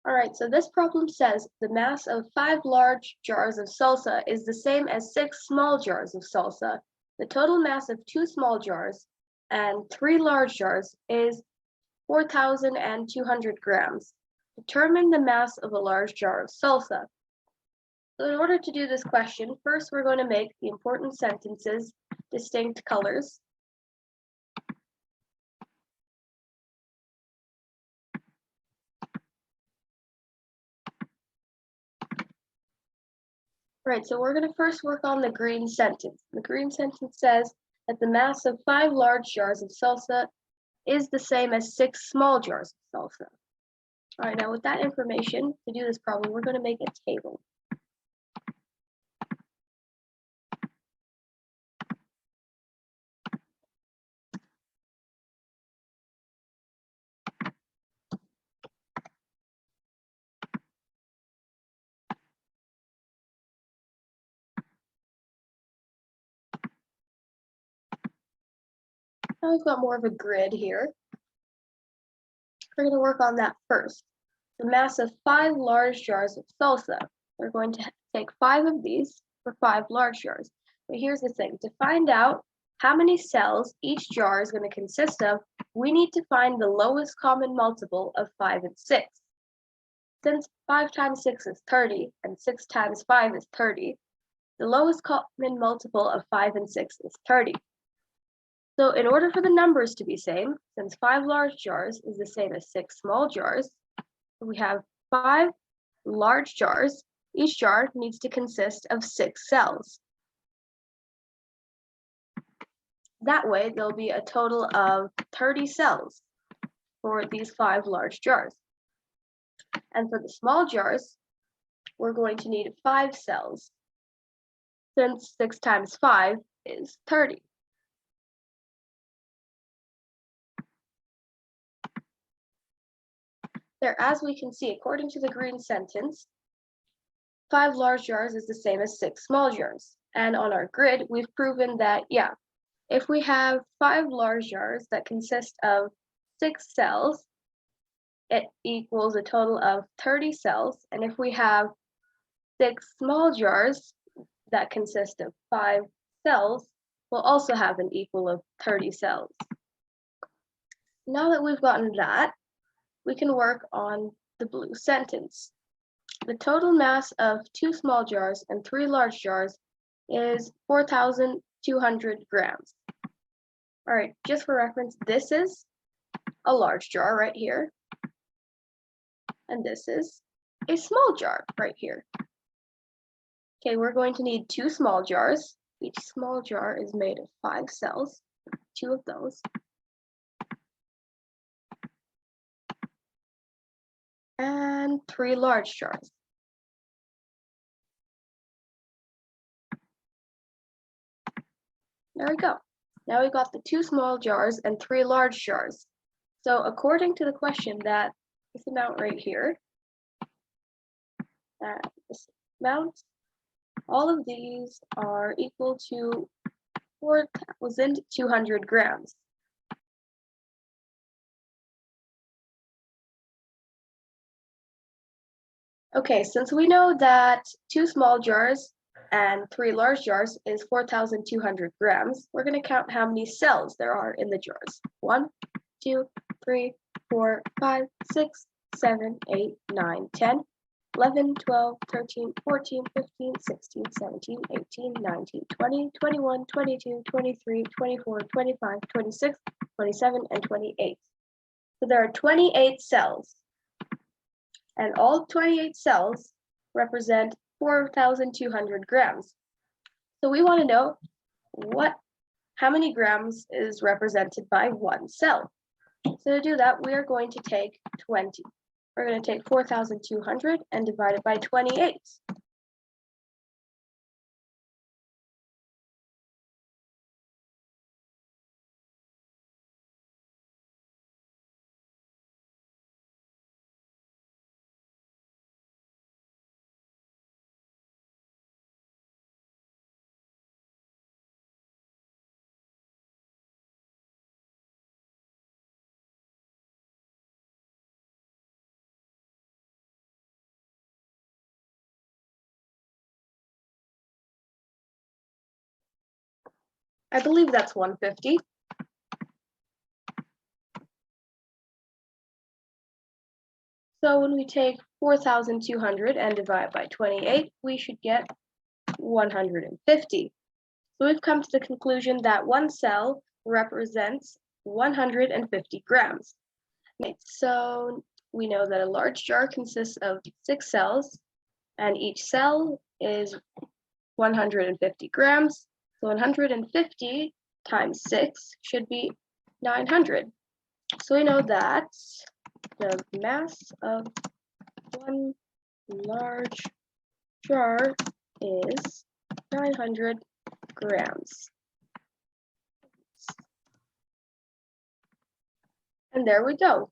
Alright, so this problem says the mass of 5 large jars of salsa is the same as 6 small jars of salsa. The total mass of 2 small jars and 3 large jars is 4,200 grams. Determine the mass of a large jar of salsa. So in order to do this question, first we're going to make the important sentences distinct colors. Right, so we're going to first work on the green sentence. The green sentence says that the mass of 5 large jars of salsa is the same as 6 small jars of salsa. All right, now with that information, to do this problem, we're going to make a table. Now we've got more of a grid here. We're going to work on that first. The mass of 5 large jars of salsa. We're going to take 5 of these for 5 large jars. But here's the thing. To find out how many cells each jar is going to consist of, we need to find the lowest common multiple of 5 and 6. Since 5 times 6 is 30 and 6 times 5 is 30, the lowest common multiple of 5 and 6 is 30. So in order for the numbers to be same, since 5 large jars is the same as 6 small jars, we have 5 large jars. Each jar needs to consist of 6 cells. That way, there'll be a total of 30 cells for these 5 large jars. And for the small jars, we're going to need 5 cells, since 6 times 5 is 30. There, as we can see, according to the green sentence, 5 large jars is the same as 6 small jars. And on our grid, we've proven that, yeah, if we have 5 large jars that consist of 6 cells, it equals a total of 30 cells. And if we have 6 small jars that consist of 5 cells, we'll also have an equal of 30 cells. Now that we've gotten that, we can work on the blue sentence. The total mass of 2 small jars and 3 large jars is 4,200 grams. All right, just for reference, this is a large jar right here, and this is a small jar right here. Okay, we're going to need 2 small jars. Each small jar is made of 5 cells, 2 of those. And 3 large jars. There we go. Now we've got the 2 small jars and 3 large jars. So according to the question, that this amount right here, this amount, all of these are equal to 4,200 grams. Okay, since we know that 2 small jars and 3 large jars is 4,200 grams, we're going to count how many cells there are in the jars. 1, 2, 3, 4, 5, 6, 7, 8, 9, 10, 11, 12, 13, 14, 15, 16, 17, 18, 19, 20, 21, 22, 23, 24, 25, 26, 27, and 28. So there are 28 cells. And all 28 cells represent 4,200 grams. So we want to know how many grams is represented by one cell. So to do that, we are going to take 20. We're going to take 4,200 and divide it by 28. I believe that's 150. So when we take 4,200 and divide by 28, we should get 150. So we've come to the conclusion that one cell represents 150 grams. So we know that a large jar consists of 6 cells, and each cell is 150 grams. So 150 times 6 should be 900. So we know that the mass of one large jar is 900 grams. And there we go.